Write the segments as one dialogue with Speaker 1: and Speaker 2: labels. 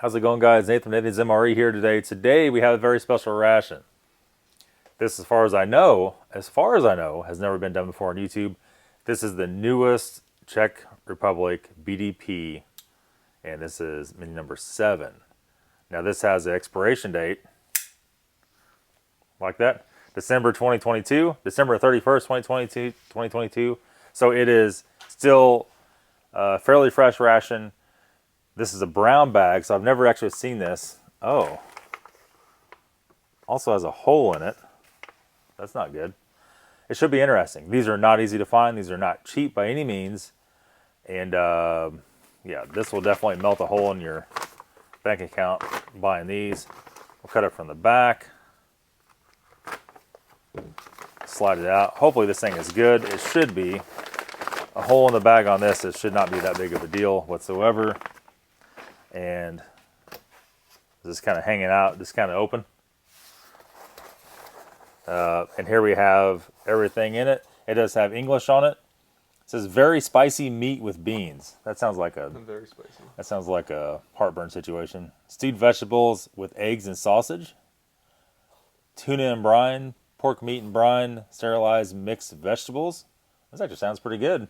Speaker 1: How's it going, guys? Nathan from Nathan's MRE here today. Today we have a very special ration. This, as far as I know, has never been done before on YouTube. This is the newest Czech Republic BDP, and this is menu number 7. Now this has an expiration date, like that, December 2022, December 31st, 2022. So it is still a fairly fresh ration. This is a brown bag, so I've never actually seen this. Oh. Also has a hole in it. That's not good. It should be interesting. These are not easy to find. These are not cheap by any means. And yeah, this will definitely melt a hole in your bank account buying these. We'll cut it from the back. Slide it out. Hopefully this thing is good. It should be. A hole in the bag on this, it should not be that big of a deal whatsoever. And just kind of hanging out, just kind of open. And here we have everything in it. It does have English on it. It says very spicy meat with beans. That sounds like
Speaker 2: very spicy.
Speaker 1: That sounds like a heartburn situation. Stewed vegetables with eggs and sausage. Tuna and brine, pork meat and brine, sterilized mixed vegetables. This actually sounds pretty good.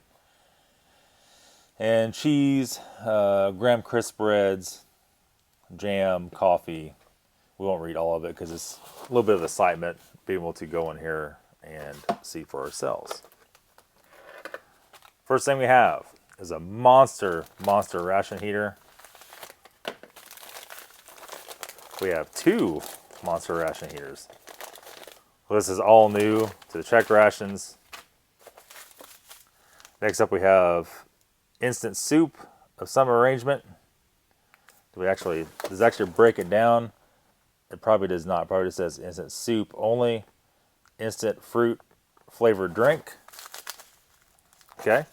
Speaker 1: And cheese, graham crisp breads, jam, coffee. We won't read all of it because it's a little bit of excitement being able to go in here and see for ourselves. First thing we have is a monster ration heater. We have 2 monster ration heaters. Well, this is all new to the Czech rations. Next up we have instant soup of some arrangement. Does it actually break it down? It probably does not. It probably just says instant soup only. Instant fruit flavored drink. Okay.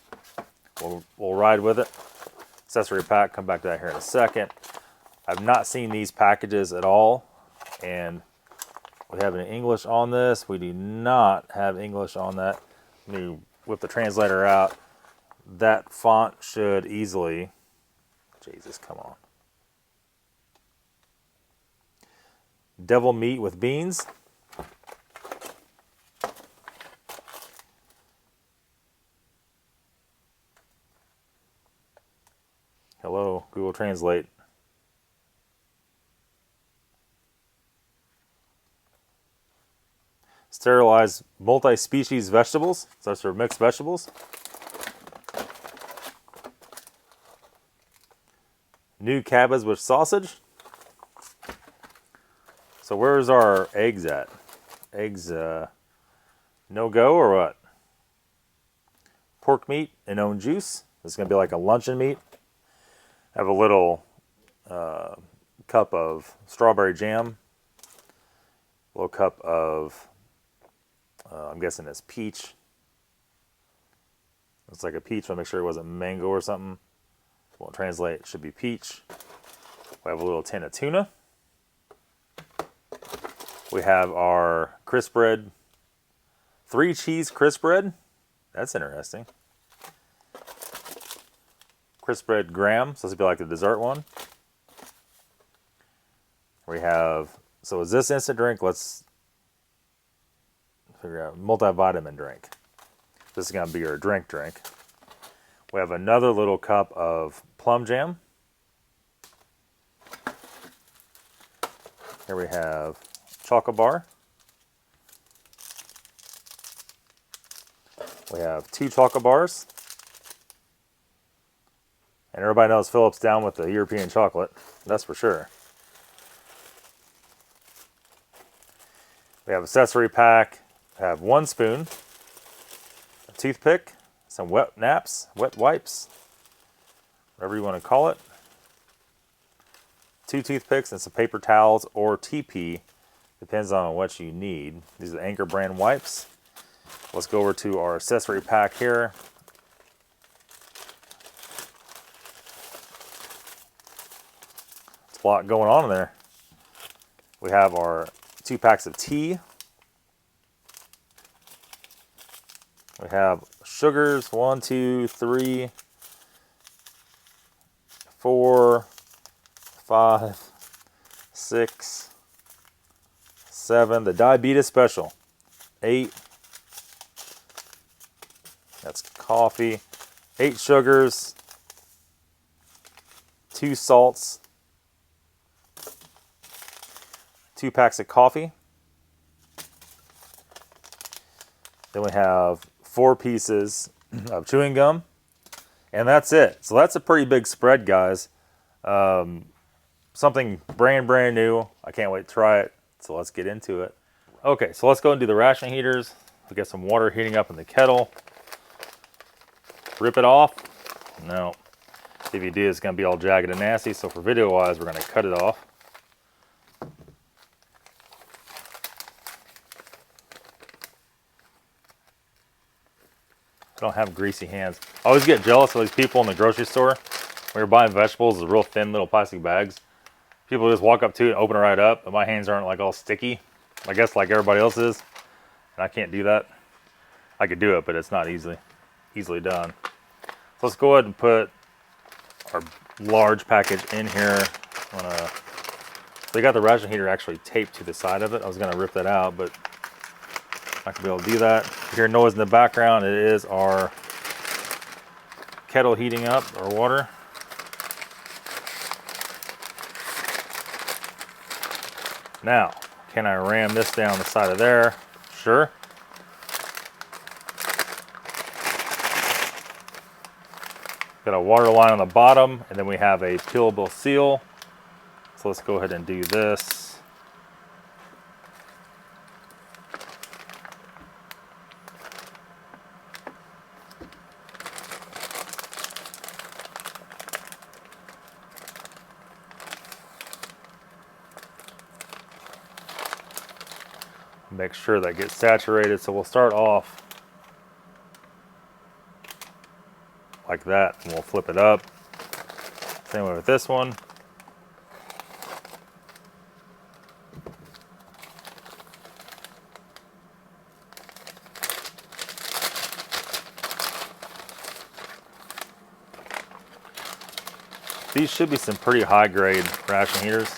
Speaker 1: We'll ride with it. Accessory pack, come back to that here in a second. I've not seen these packages at all. And we have an English on this. We do not have English on that. Let me whip the translator out. That font should easily, Jesus, come on. Devil meat with beans. Hello, Google Translate. Sterilized multi-species vegetables. So that's for mixed vegetables. New cabbage with sausage. So where's our eggs at? Eggs no go or what? Pork meat and own juice. This is going to be like a luncheon meat. I have a little cup of strawberry jam. A little cup of, I'm guessing it's peach. Looks like a peach. I'll make sure it wasn't mango or something. Won't translate. It should be peach. We have a little tin of tuna. We have our crisp bread. 3 cheese crisp bread. That's interesting. Crisp bread graham. So this would be like the dessert one. We have, so is this instant drink? Let's figure out. Multivitamin drink. This is going to be your drink. We have another little cup of plum jam. Here we have chocolate bar. We have 2 chocolate bars. And everybody knows Philip's down with the European chocolate. That's for sure. We have accessory pack. We have 1 spoon. A toothpick. Some wet naps, wet wipes, whatever you want to call it. 2 toothpicks and some paper towels or TP, depends on what you need. These are the Anchor brand wipes. Let's go over to our accessory pack here. There's a lot going on in there. We have our 2 packs of tea. We have sugars, 1, 2, 3, 4, 5, 6, 7. The diabetes special. 8. That's coffee. 8 sugars. 2 salts. 2 packs of coffee. Then we have 4 pieces of chewing gum. And that's it. So that's a pretty big spread, guys. Something brand new. I can't wait to try it. So let's get into it. Okay, so let's go and do the ration heaters. We got some water heating up in the kettle. Rip it off. No. If you do, it's going to be all jagged and nasty. So for video wise, we're going to cut it off. I don't have greasy hands. I always get jealous of these people in the grocery store. When you're buying vegetables, the real thin little plastic bags. People just walk up to it and open it right up, but my hands aren't like all sticky. I guess like everybody else is. And I can't do that. I could do it, but it's not easily done. So let's go ahead and put our large package in here. They got the ration heater actually taped to the side of it. I was gonna rip that out, but I'm not gonna be able to do that. You hear noise in the background. It is our kettle heating up, our water. Now, can I ram this down the side of there? Sure. Got a water line on the bottom, and then we have a peelable seal. So let's go ahead and do this. Make sure that gets saturated. So we'll start off like that, and we'll flip it up. Same way with this one. These should be some pretty high grade ration heaters.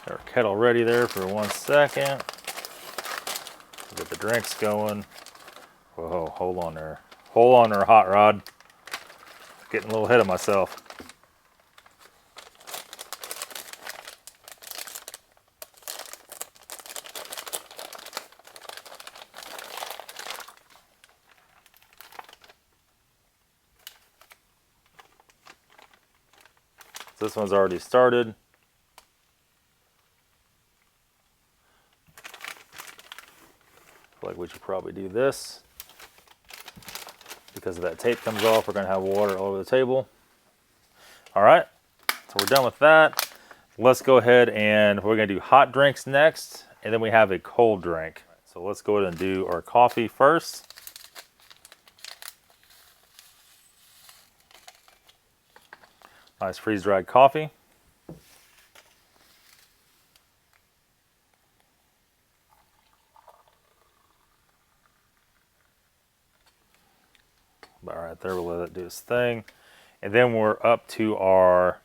Speaker 1: Got our kettle ready there for 1 second. Get the drinks going. Whoa, hold on there. Hold on there, hot rod. Getting a little ahead of myself. This one's already started. Feel like we should probably do this. Because if that tape comes off, we're going to have water all over the table. All right, so we're done with that. Let's go ahead and we're going to do hot drinks next, and then we have a cold drink. So let's go ahead and do our coffee first. Nice freeze-dried coffee. About right there, we'll let it do its thing. And then we're up to our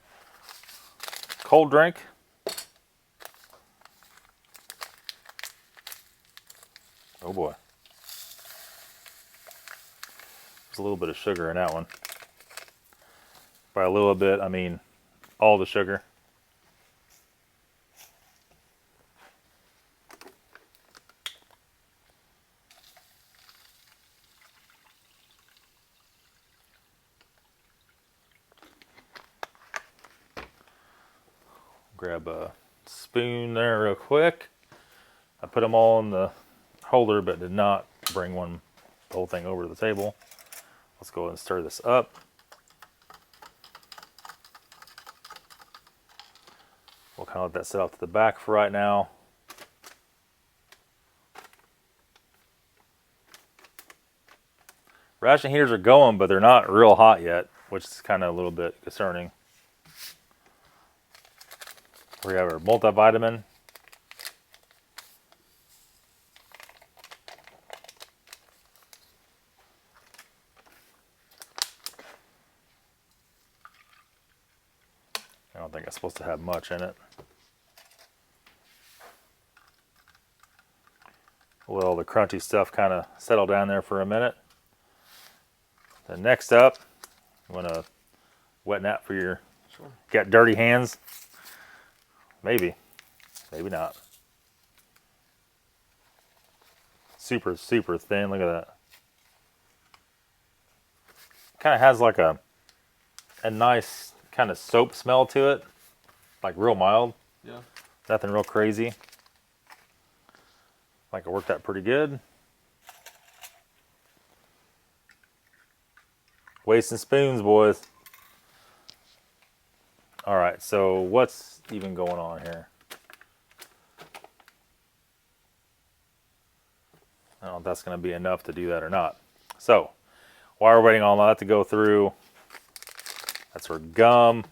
Speaker 1: cold drink. Oh boy. There's a little bit of sugar in that one. By a little bit, I mean all the sugar. Grab a spoon there real quick. I put them all in the holder, but did not bring the whole thing over to the table. Let's go ahead and stir this up. We'll kind of let that sit off to the back for right now. Ration heaters are going, but they're not real hot yet, which is kind of a little bit concerning. We have our multivitamin. I don't think it's supposed to have much in it. Let all the crunchy stuff kind of settle down there for a minute. Then next up, you want to wet nap for your,
Speaker 2: Sure.
Speaker 1: got dirty hands? Maybe, maybe not. Super, super thin, look at that. Kind of has like a nice kind of soap smell to it, like real mild.
Speaker 2: Yeah.
Speaker 1: Nothing real crazy. Like it worked out pretty good. Wasting spoons, boys. All right, so what's even going on here? I don't know if that's going to be enough to do that or not. So, while we're waiting on that to go through, that's our gum.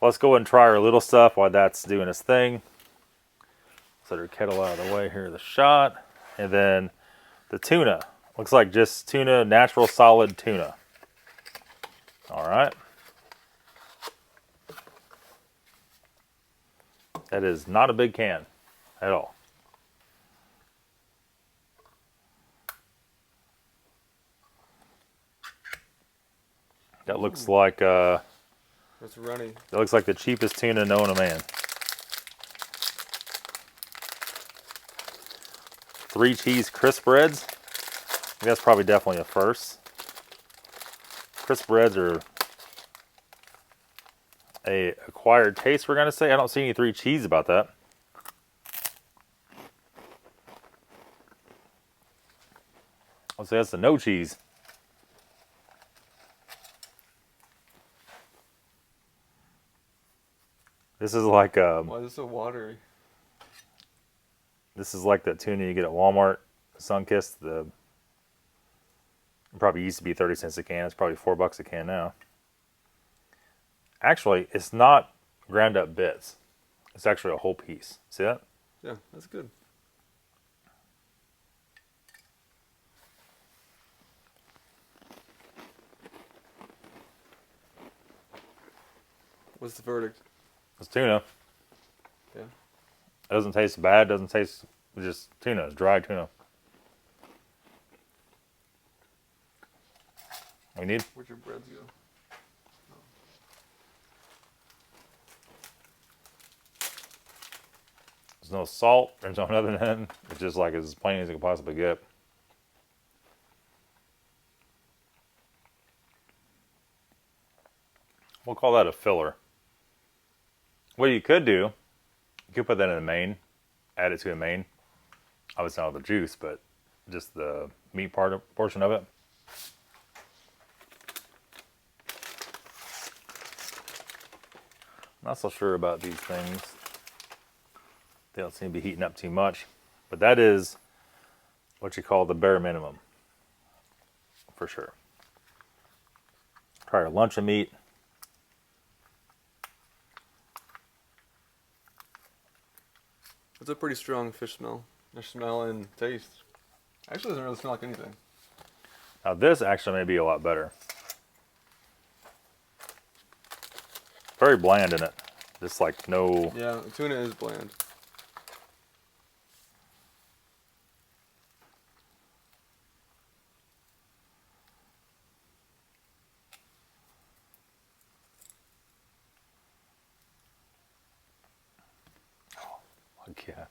Speaker 1: Let's go ahead and try our little stuff while that's doing its thing. Set our kettle out of the way here, the shot. And then the tuna. Looks like just tuna, natural solid tuna. All right. That is not a big can at all. That looks like
Speaker 2: It's runny.
Speaker 1: that looks like the cheapest tuna known to man. 3 cheese crisp breads. That's probably definitely a first. Crisp breads are a acquired taste, we're gonna say. I don't see any 3 cheese about that. I'll say that's the no cheese. This is like
Speaker 2: Why is it so watery?
Speaker 1: this is like that tuna you get at Walmart, Sunkist. The it probably used to be 30 cents a can. It's probably $4 a can now. Actually, it's not ground up bits. It's actually a whole piece. See that?
Speaker 2: Yeah, that's good. What's the verdict?
Speaker 1: It's tuna.
Speaker 2: Yeah.
Speaker 1: It doesn't taste bad. Doesn't taste just tuna. It's dry tuna. We need.
Speaker 2: Where'd your breads go?
Speaker 1: There's no salt. There's no nothing in. It's just like as plain as it can possibly get. We'll call that a filler. What you could do, you could put that in a main, add it to a main. Obviously not the juice, but just the meat portion of it. Not so sure about these things. They don't seem to be heating up too much. But that is what you call the bare minimum. For sure. Try our luncheon meat.
Speaker 2: It's a pretty strong fish smell. Fish smell and taste. Actually, doesn't really smell like anything.
Speaker 1: Now this actually may be a lot better. Very bland in it. Just like no...
Speaker 2: Yeah, the tuna is bland.
Speaker 1: Yeah.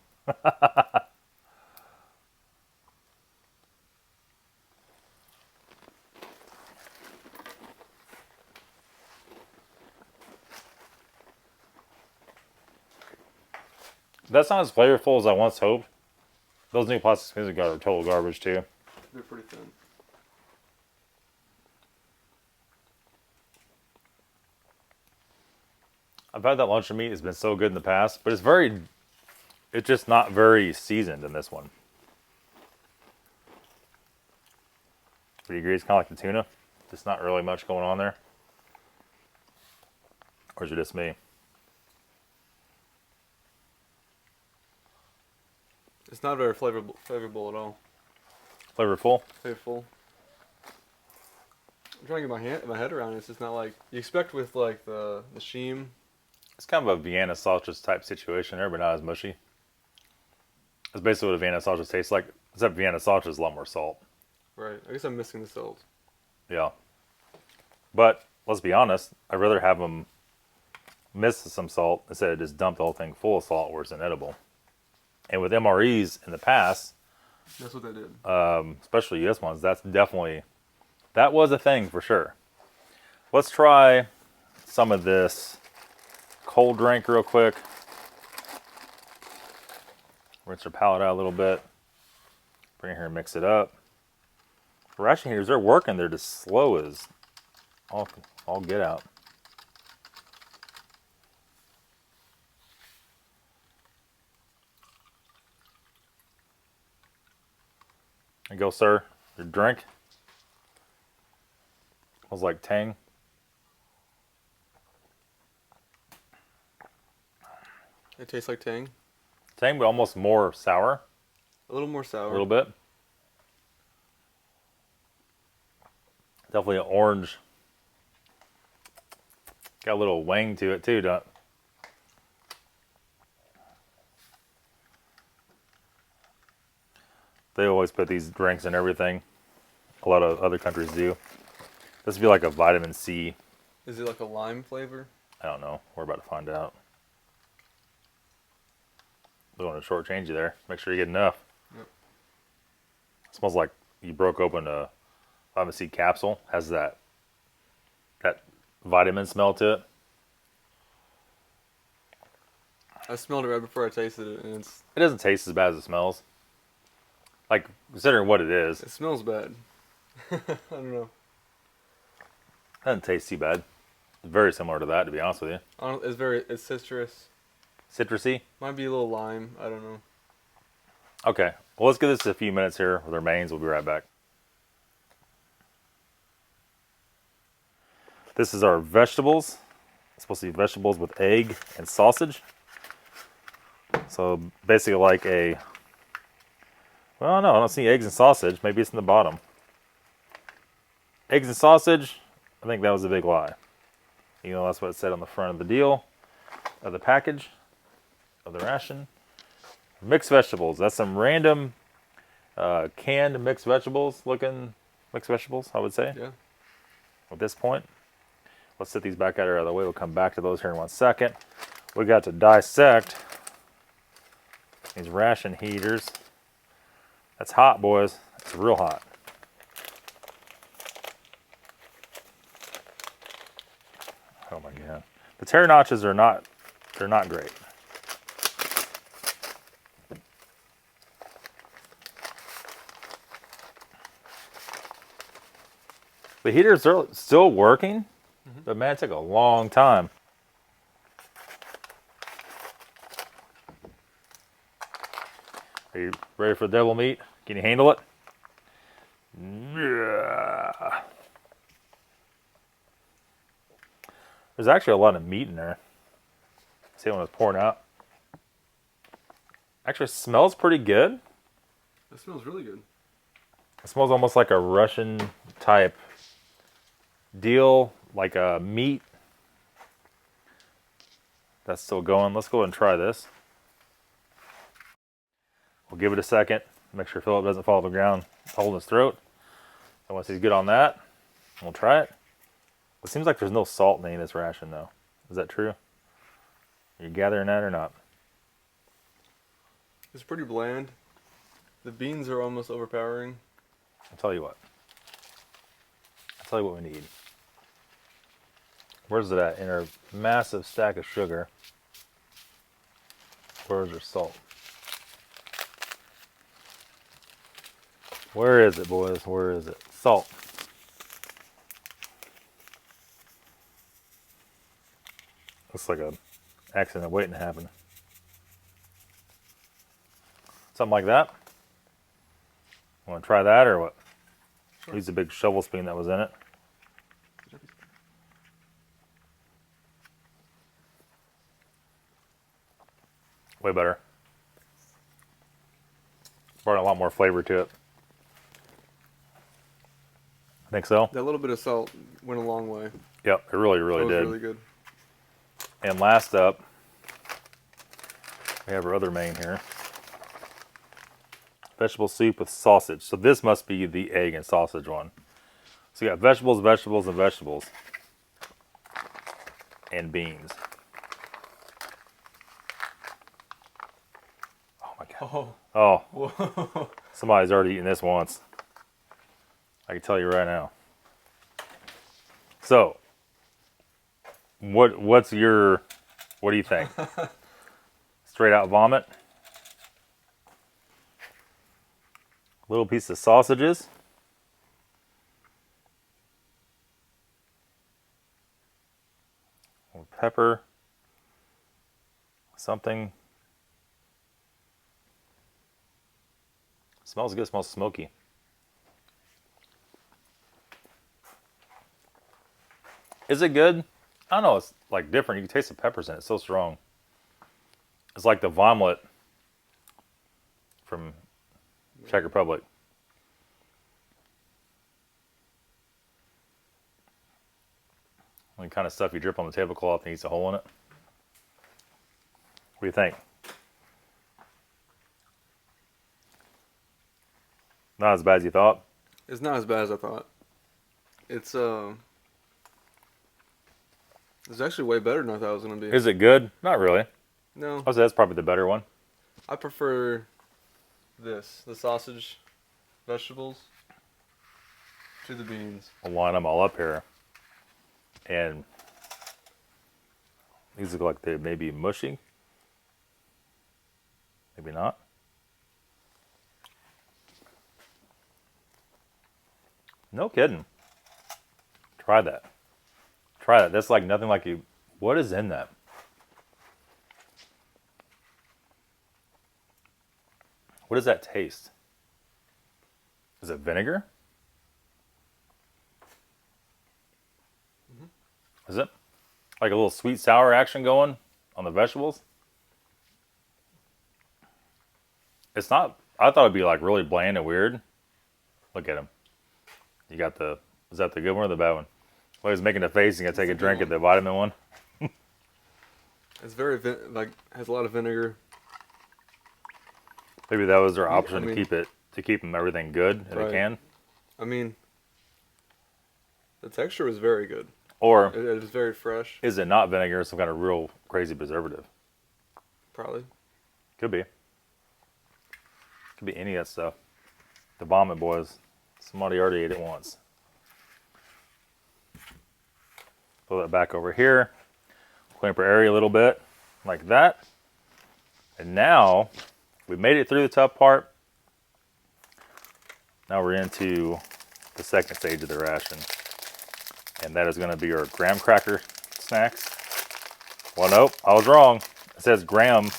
Speaker 1: That's not as flavorful as I once hoped. Those new plastic spoons are total garbage too.
Speaker 2: They're pretty thin.
Speaker 1: I've had that luncheon meat. It's been so good in the past, but it's just not very seasoned in this one. Would you agree it's kind of like the tuna? Just not really much going on there? Or is it just me?
Speaker 2: It's not very flavorful at all.
Speaker 1: Flavorful?
Speaker 2: Flavorful. I'm trying to get my head around it. It's just not like you expect with like the sheem
Speaker 1: It's kind of a Vienna sausage type situation there, but not as mushy. That's basically what a Vienna sausage tastes like, except Vienna sausage is a lot more salt.
Speaker 2: Right. I guess I'm missing the salt.
Speaker 1: Yeah. But let's be honest, I'd rather have them miss some salt instead of just dump the whole thing full of salt where it's inedible. And with MREs in the past,
Speaker 2: That's what they did.
Speaker 1: especially US ones, that was a thing for sure. Let's try some of this cold drink real quick. Rinse our palate out a little bit. Bring it here and mix it up. Ration heaters, they're working. They're just slow as all get out. There you go, sir. Your drink. Smells like Tang.
Speaker 2: It tastes like Tang.
Speaker 1: Tang, but almost more sour.
Speaker 2: A little more sour.
Speaker 1: A little bit. Definitely an orange. Got a little wang to it too, don't it? They always put these drinks in everything. A lot of other countries do. This would be like a vitamin C.
Speaker 2: Is it like a lime flavor?
Speaker 1: I don't know. We're about to find out. Don't want to shortchange you there. Make sure you get enough.
Speaker 2: Yep.
Speaker 1: It smells like you broke open a vitamin C capsule. Has that vitamin smell to it.
Speaker 2: I smelled it right before I tasted it, and
Speaker 1: It doesn't taste as bad as it smells. Like, considering what it is,
Speaker 2: it smells bad. I don't know.
Speaker 1: it doesn't taste too bad. It's very similar to that, to be honest with you.
Speaker 2: It's citrus.
Speaker 1: Citrusy.
Speaker 2: Might be a little lime. I don't know.
Speaker 1: Okay. Well, let's give this a few minutes here with our mains. We'll be right back. This is our vegetables. It's supposed to be vegetables with egg and sausage. So basically like well, no, I don't see eggs and sausage. Maybe it's in the bottom. Eggs and sausage, I think that was a big lie. You know, that's what it said on the front of the deal, of the package, of the ration. Mixed vegetables. That's some random canned mixed vegetables looking mixed vegetables, I would say.
Speaker 2: Yeah.
Speaker 1: At this point, let's set these back out of the way. We'll come back to those here in 1 second. We got to dissect these ration heaters. That's hot, boys. It's real hot. Oh my God. The tear notches are not, they're not great. The heaters are still working, but man, it took a long time. Are you ready for the devil meat? Can you handle it? Yeah. There's actually a lot of meat in there. See when it's pouring out. Actually, it smells pretty good.
Speaker 2: It smells really good.
Speaker 1: It smells almost like a Russian type deal, like a meat. That's still going. Let's go ahead and try this. We'll give it a second. Make sure Philip doesn't fall to the ground holding his throat. And once he's good on that, we'll try it. It seems like there's no salt in any of this ration, though. Is that true? Are you gathering that or not?
Speaker 2: It's pretty bland. The beans are almost overpowering.
Speaker 1: I'll tell you what. I'll tell you what we need. Where's it at? In our massive stack of sugar. Where's our salt? Where is it, boys? Where is it? Salt. Looks like an accident waiting to happen. Something like that. Want to try that or what?
Speaker 2: Sure.
Speaker 1: Use the big shovel spoon that was in it. Way better. Brought a lot more flavor to it. I think so.
Speaker 2: That little bit of salt went a long way.
Speaker 1: Yep, it really,
Speaker 2: That
Speaker 1: really
Speaker 2: was
Speaker 1: did.
Speaker 2: really good.
Speaker 1: And last up, we have our other main here. Vegetable soup with sausage. So this must be the egg and sausage one. So you got vegetables, vegetables, and vegetables. And beans. Oh my god. Oh.
Speaker 2: Whoa.
Speaker 1: Somebody's already eaten this once. I can tell you right now. So, what do you think? Straight out vomit? Little piece of sausages. Pepper. Something. Smells good, smells smoky. Is it good? I don't know, it's like different. You can taste the peppers in it, it's so strong. It's like the vomit from Czech Republic. The kind of stuff you drip on the tablecloth and eats a hole in it. What do you think? Not as bad as you thought?
Speaker 2: It's not as bad as I thought. It's actually way better than I thought it was gonna be.
Speaker 1: Is it good? Not really.
Speaker 2: No.
Speaker 1: I would say that's probably the better one.
Speaker 2: I prefer this, the sausage, vegetables, to the beans.
Speaker 1: I'll line them all up here. And these look like they may be mushy. Maybe not. No kidding. Try that. Try that. That's like nothing like you. What is in that? What does that taste? Is it vinegar? Is it? Like a little sweet sour action going on the vegetables? It's not. I thought it'd be like really bland and weird. Look at him. You got the. Is that the good one or the bad one? Well, he's making a face. You gotta take a drink at the vitamin one.
Speaker 2: It's very has a lot of vinegar.
Speaker 1: Maybe that was their option
Speaker 2: I mean,
Speaker 1: to keep them everything good in a can.
Speaker 2: I mean, the texture was very good.
Speaker 1: Or
Speaker 2: it is very fresh.
Speaker 1: Is it not vinegar? Some kind of real crazy preservative.
Speaker 2: Probably.
Speaker 1: Could be. Could be any of that stuff. The vomit boys. Somebody already ate it once. Pull that back over here. Clean up our area a little bit. Like that. And now, we made it through the tough part. Now we're into the second stage of the ration. And that is going to be our graham cracker snacks. Well, nope, I was wrong. It says graham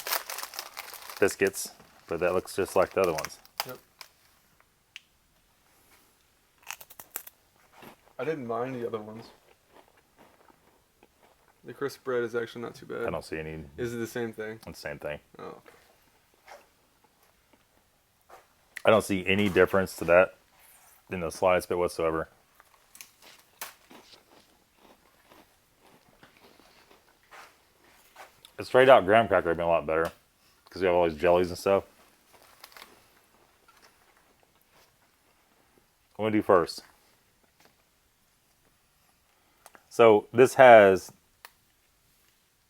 Speaker 1: biscuits, but that looks just like the other ones.
Speaker 2: Yep. I didn't mind the other ones. The crisp bread is actually not too bad.
Speaker 1: I don't see any.
Speaker 2: Is it the same thing?
Speaker 1: It's the same thing.
Speaker 2: Oh, okay.
Speaker 1: I don't see any difference to that in the slice bit whatsoever. A straight out graham cracker would be a lot better because you have all these jellies and stuff. What do we do first? So this has,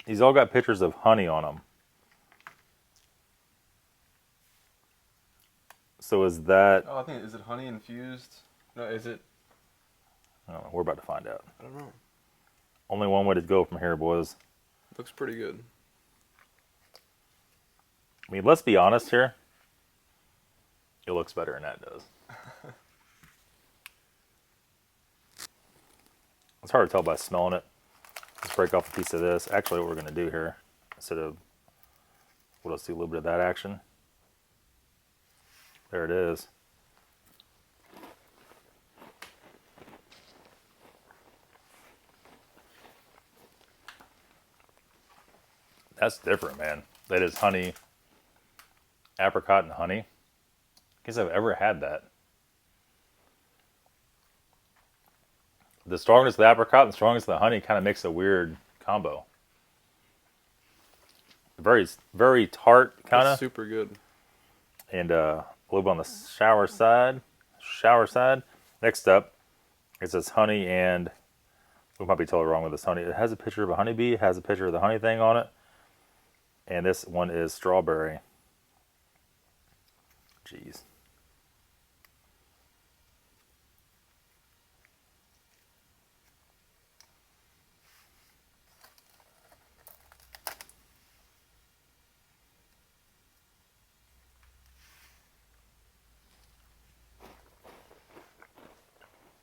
Speaker 1: these all got pictures of honey on them. So is that?
Speaker 2: Oh, I think, is it honey infused? No, is it?
Speaker 1: I don't know. We're about to find out.
Speaker 2: I don't know.
Speaker 1: Only one way to go from here, boys.
Speaker 2: Looks pretty good.
Speaker 1: I mean, let's be honest here. It looks better than that does. It's hard to tell by smelling it. Let's break off a piece of this. Actually, what we're going to do here, instead of, well, let's do a little bit of that action. There it is. That's different, man. That is honey, apricot and honey. I guess I've ever had that. The strongest of the apricot and the strongest of the honey kind of makes a weird combo. Very, very tart, kind
Speaker 2: That's
Speaker 1: of.
Speaker 2: super good.
Speaker 1: And a little bit on the sour side. Next up, it says honey, and we might be totally wrong with this honey. It has a picture of a honeybee. It has a picture of the honey thing on it. And this one is strawberry. Jeez.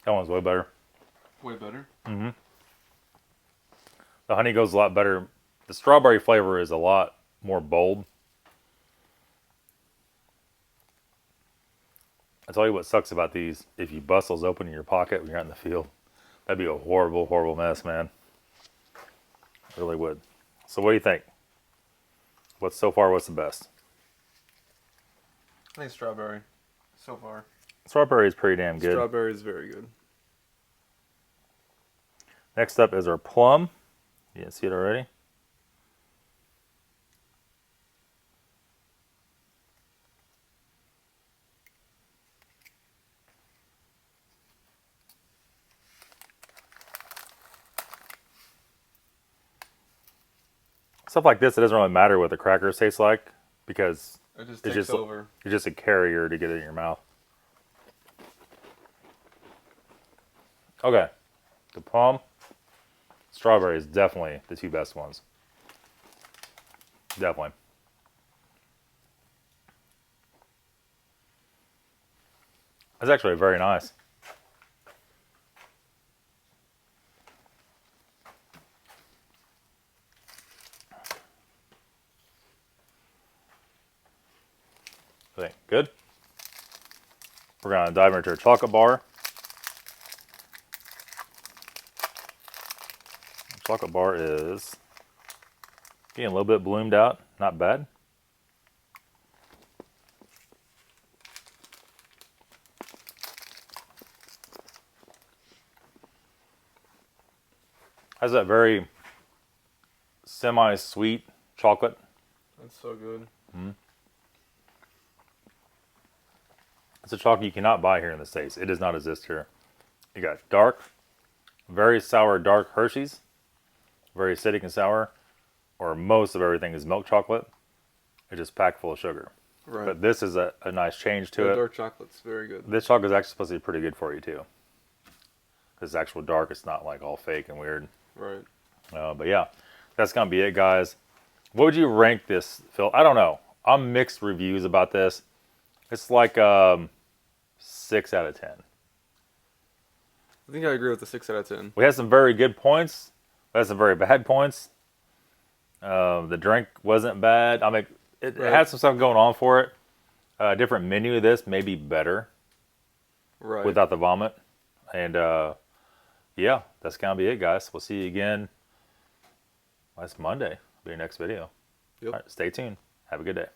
Speaker 1: That one's way better.
Speaker 2: Way better.
Speaker 1: The honey goes a lot better. The strawberry flavor is a lot more bold. I tell you what sucks about these. If you bust those open in your pocket when you're out in the field, that'd be a horrible, horrible mess, man. It really would. So what do you think? What's the best?
Speaker 2: I think strawberry. So far.
Speaker 1: Strawberry is pretty damn good.
Speaker 2: Strawberry is very good.
Speaker 1: Next up is our plum. You didn't see it already? Stuff like this, it doesn't really matter what the crackers taste like because
Speaker 2: It just
Speaker 1: it's
Speaker 2: takes over.
Speaker 1: It's just a carrier to get it in your mouth. Okay, the plum, strawberry is definitely the two best ones. Definitely. That's actually very nice. Okay, good. We're going to dive into our chocolate bar. Chocolate bar is getting a little bit bloomed out. Not bad. Has that very semi-sweet chocolate.
Speaker 2: That's so good.
Speaker 1: It's a chocolate you cannot buy here in the States. It does not exist here. You got dark, very sour dark Hershey's. Very acidic and sour. Or most of everything is milk chocolate. It's just packed full of sugar.
Speaker 2: Right.
Speaker 1: But this is a nice change to
Speaker 2: The
Speaker 1: it.
Speaker 2: dark chocolate's very good.
Speaker 1: This chocolate is actually supposed to be pretty good for you too. Because it's actual dark. It's not like all fake and weird.
Speaker 2: Right.
Speaker 1: But yeah, that's going to be it, guys. What would you rank this, Phil? I don't know. I'm mixed reviews about this. It's like 6 out of 10.
Speaker 2: I think I agree with the 6 out of 10.
Speaker 1: We had some very good points. We had some very bad points. The drink wasn't bad. I mean, it had some stuff going on for it. A different menu of this may be better.
Speaker 2: Right.
Speaker 1: Without the vomit. And yeah, that's going to be it, guys. We'll see you again. That's Monday. Be your next video.
Speaker 2: Yep.
Speaker 1: All right, stay tuned. Have a good day.